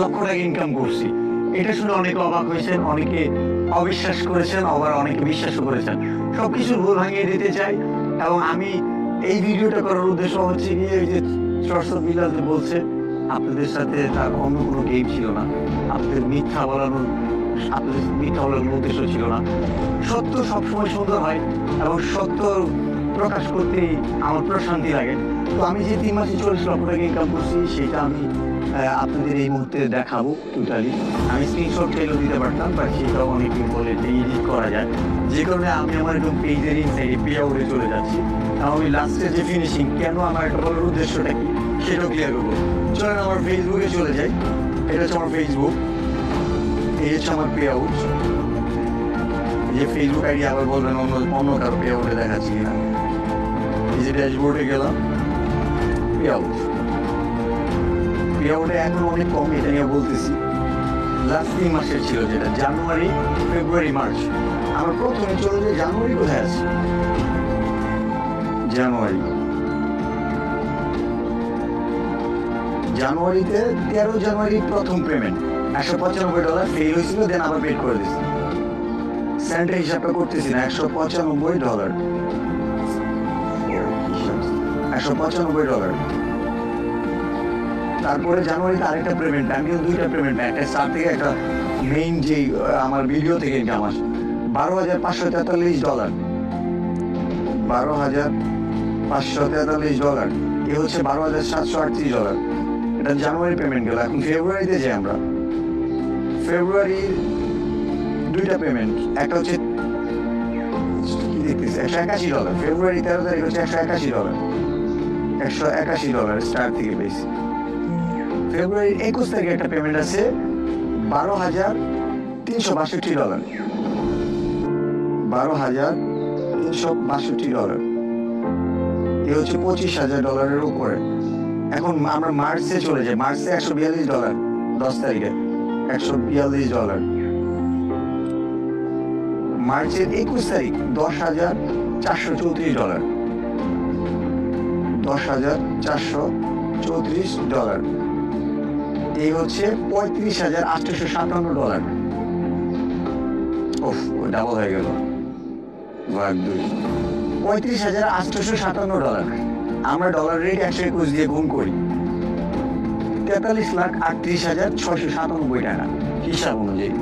লক্ষ টাকা ইনকাম করছি। এটা শুনে অনেকে অবাক হয়েছেন, অনেকে অবিশ্বাস করেছেন, আবার অনেকে বিশ্বাসও করেছেন। সবকিছু ভুল ভাঙিয়ে দিতে চাই এবং আমি এই ভিডিওটা করার উদ্দেশ্য হচ্ছে গিয়ে এই যে চর্চা বিলাল যে বলছে আপনাদের সাথে তার অন্য কোনো গেম ছিল না। আপনাদের মিথ্যা বলানোর উদ্দেশ্য ছিল না। সত্য সবসময় সুন্দর হয় এবং সত্য প্রকাশ করতেই আমার প্রশান্তি লাগে। তো আমি যে ৩ মাসে ৪০ লক্ষ টাকা ইনকাম করছি সেটা আমি আপনাদের এই মুহূর্তে দেখাবো টোটালি। আমি স্ক্রিনশট চাইলেও দিতে পারতাম, বাট সেটাও অনেকে বলে যে এডিট করা যায়। যে কারণে আমি আমার একদম পেজের ইনসাইডে পে আউটে চলে যাচ্ছি। আমি লাস্টের যে ফিনিশিং কেন আমার এটা বলার উদ্দেশ্যটা কি সেটাও ক্লিয়ার করবো। চলেন আমার ফেসবুকে চলে যাই। এটা হচ্ছে আমার ফেসবুক, এই হচ্ছে আমার পে আউট। এই যে ফেসবুক আইডি আবার বলবেন অন্য কারো পে আউটে দেখাচ্ছি কিনা। এই যে ড্যাশবোর্ডে গেলাম, পে আউট এখন অনেক কম, এটা নিয়ে বলতেছি। লাস্ট ৩ মাসের ছিল যেটা জানুয়ারি, ফেব্রুয়ারি, মার্চ। আমার প্রথমে চলে যে জানুয়ারি কোথায় আছে, জানুয়ারিতে ১৩ জানুয়ারি প্রথম পেমেন্ট $১৯৫ ফেল হয়েছিল, দেন আবার পেড করে দিচ্ছি। সেন্টের হিসাবটা করতেছি না, $১৯৫ $১৯৫। তারপরে জানুয়ারিতে আরেকটা পেমেন্ট, আমি কিন্তু ২টা পেমেন্ট, একটা স্টার থেকে একটা মেইন যে আমার ভিডিও থেকে ইনকাম আসে $১২,৫৪৩। $১২,৫৪৩, এ হচ্ছে $১২,৭৩৮। এটা জানুয়ারি পেমেন্ট গেল। এখন ফেব্রুয়ারিতে যাই আমরা। ফেব্রুয়ারির ২টা পেমেন্ট, একটা হচ্ছে কি দেখতেছি $১৮১। ফেব্রুয়ারি ১৩ তারিখ হচ্ছে $১৮১। $১৮১ স্টার থেকে পেয়েছি। ফেব্রুয়ারির ২১ তারিখে একটা পেমেন্ট আছে $১২,৩৬২। $১২,৩৬২। এ হচ্ছে $২৫,০০০ উপরে। এখন আমরা মার্চে চলে যাই। মার্চে $১৪২, ১০ তারিখে $১৪২। মার্চের ২১ তারিখ $১০,৪৩৪। $১০,৪৩৪। এই হচ্ছে $৩৫,৮৫৭। ওফ, ডাবল হয়ে গেল, ভাগ ২। $৩৫,৮৫৭। আমরা ডলার রেট ১২১ দিয়ে গুণ করি, ৪৩,৩৮,৬৯৭ টাকা হিসাব অনুযায়ী।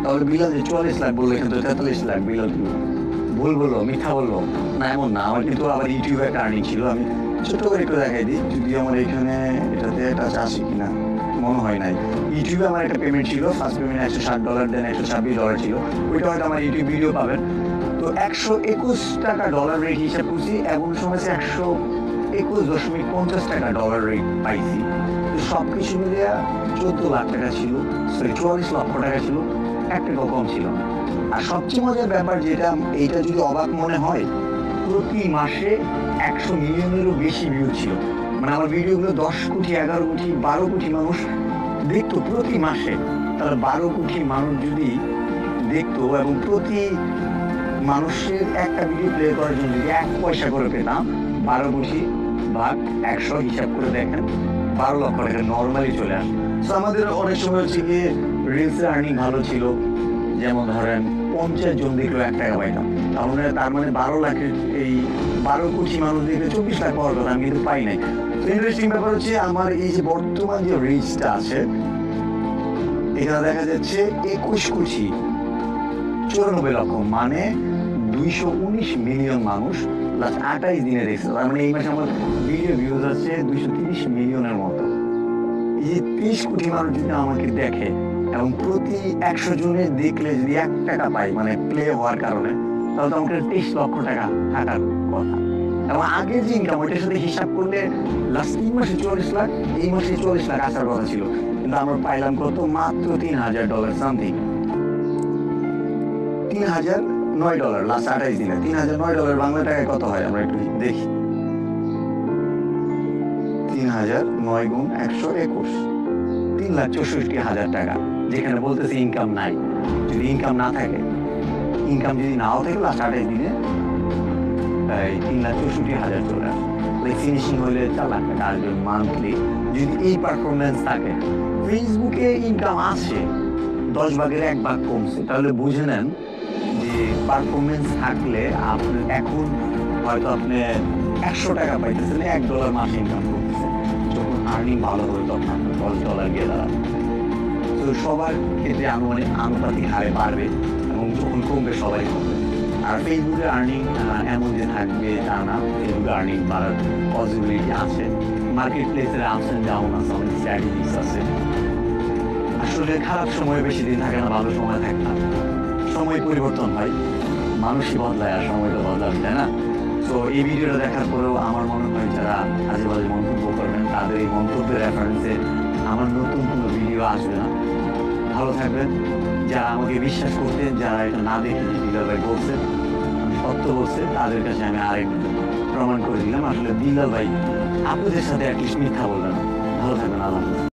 তাহলে বিলাল যে ৪০ লাখ বললো, এখানে তো ৪৩ লাখ। বিলাল কি ভুল বললো, মিথ্যা বললো? না, এমন না। আমার কিন্তু আবার ইউটিউবে একটা আর্নিং ছিল। আমি ছোট্ট করে একটু দেখাই দিই, যদি আমার এখানে এটাতে টাচ আসে কিনা, মনে হয় নাই। ইউটিউবে আমার একটা পেমেন্ট ছিল, ফার্স্ট পেমেন্ট $১৬০, দেন $১২৬ ছিল। ওইটা হয়তো আমার ইউটিউব ভিডিও পাবেন। তো ১২১ টাকা ডলার রেট হিসাব করছি, এমন সময় ১২১.৫০ টাকা ডলার রেট পাইছি। তো সব কিছু মিলিয়ে ১৪ লাখ টাকা ছিল, সরি ৪৪ লক্ষ টাকা ছিল, এক টাকাও কম ছিল না। আর সবচেয়ে মজার ব্যাপার যেটা, এইটা যদি অবাক মনে হয়, প্রতি মাসে ১০০ মিলিয়নেরও বেশি ভিউ ছিল। মানে আমার ভিডিওগুলো ১০ কোটি, ১১ কোটি, ১২ কোটি মানুষ দেখতো প্রতি মাসে। তাহলে ১২ কোটি মানুষ যদি দেখতো এবং প্রতি মানুষের একটা ভিডিও প্লে করার জন্য যদি ১ পয়সা করে পেতাম, ১২ কোটি ভাগ ১০০ হিসাব করে দেখেন, ১২ লক্ষ টাকা নর্মালি চলে আসে। তো আমাদের অনেক সময় হচ্ছে গিয়ে রিলসের আর্নিং ভালো ছিল, যেমন ধরেন ৫০ জন দেখলেও ১ টাকা পাইতাম। তার মানে ১২ লাখের, এই ১২ কোটি মানুষ দেখলে ২৪ লাখ পাওয়ার কথা, আমি কিন্তু পাই নাই। তো ইন্টারেস্টিং ব্যাপার হচ্ছে আমার এই যে বর্তমান যে রিচটা আছে, এখানে দেখা যাচ্ছে ২১,৯৪,০০,০০০, মানে ২১৯ মিলিয়ন মানুষ লাস্ট ২৮ দিনে দেখছে। তার মানে এই মাসে আমার ভিডিও ভিউজ আছে ২৩০ মিলিয়নের মতো। এই যে ৩০ কোটি মানুষ যদি আমাকে দেখে এবং প্রতি ১০০ জনের দেখলে যদি ১ টাকা পাই, মানে প্লে হওয়ার কারণে, তাহলে তো আমাকে ২৩ লক্ষ টাকা থাকার কথা। এবং আগের যে ইনকাম, ওইটার সাথে হিসাব করলে লাস্ট ৩ মাসে ৪০ লাখ, এই মাসে ৪০ লাখ আসার কথা ছিল, কিন্তু আমরা পাইলাম কত? মাত্র $৩,০০০ সামথিং, $৩,০০৯ লাস্ট ২৮ দিনে। $৩,০০৯ বাংলা টাকায় কত হয় আমরা একটু দেখি। ৩,০০৯ গুণ ১২১, ৩,৬৪,০০০ টাকা। যেখানে বলতেছে ইনকাম নাই। যদি ইনকাম না থাকে, ইনকাম যদি নাও থাকে লাস্ট ২৮ দিনে ৩,৬৪,০০০ চলে আসে। ফিনিশিং হইলে ৪ লাখ টাকা আসবে মান্থলি, যদি এই পারফরমেন্স থাকে। ফেসবুকে ইনকাম আছে, 10 ভাগের 1 ভাগ কমছে। তাহলে বুঝে নেন যে পারফরমেন্স থাকলে আপনি এখন হয়তো আপনি 100 টাকা পাইতেছেন, $1 মাসে ইনকাম করতেছেন। যখন আর্নিং ভালো হবে তখন আপনার $10 গিয়ে দাঁড়াবে। তো সবার ক্ষেত্রে আনুপাতিক হারে বাড়বে এবং যখন কমবে সবাই কমবে। আর ফেসবুকে আর্নিং এমন যে থাকবে তা না, ফেসবুকে আর্নিং বাড়ার পসিবিলিটি আছে। মার্কেট প্লেসের আপস এন্ড ডাউন আছে, অনেক স্ট্র্যাটেজিস আছে। আসলে খারাপ সময় বেশি দিন থাকে না, ভালো সময় থাকে না। সময় পরিবর্তন হয়, মানুষই বদলায় আর সময় তো বদলাবে, তাই না? তো এই ভিডিওটা দেখার পরেও আমার মনে হয় যারা আজে বাজে মন্তব্য করবেন তাদের এই মন্তব্যের রেফারেন্সে আমার নতুন কোনো ভিডিও আসবে না। ভালো থাকবেন। যারা আমাকে বিশ্বাস করতেন, যারা এটা না দেখে যে বিল্লাল ভাই বলছে আমি সত্য বলছে, তাদের কাছে আমি আরেক প্রমাণ করে দিলাম আসলে বিল্লাল ভাই আপনাদের সাথে অ্যাটলিস্ট মিথ্যা বলবেন না। ভালো থাকবেন, আল্লাহ হাফেজ।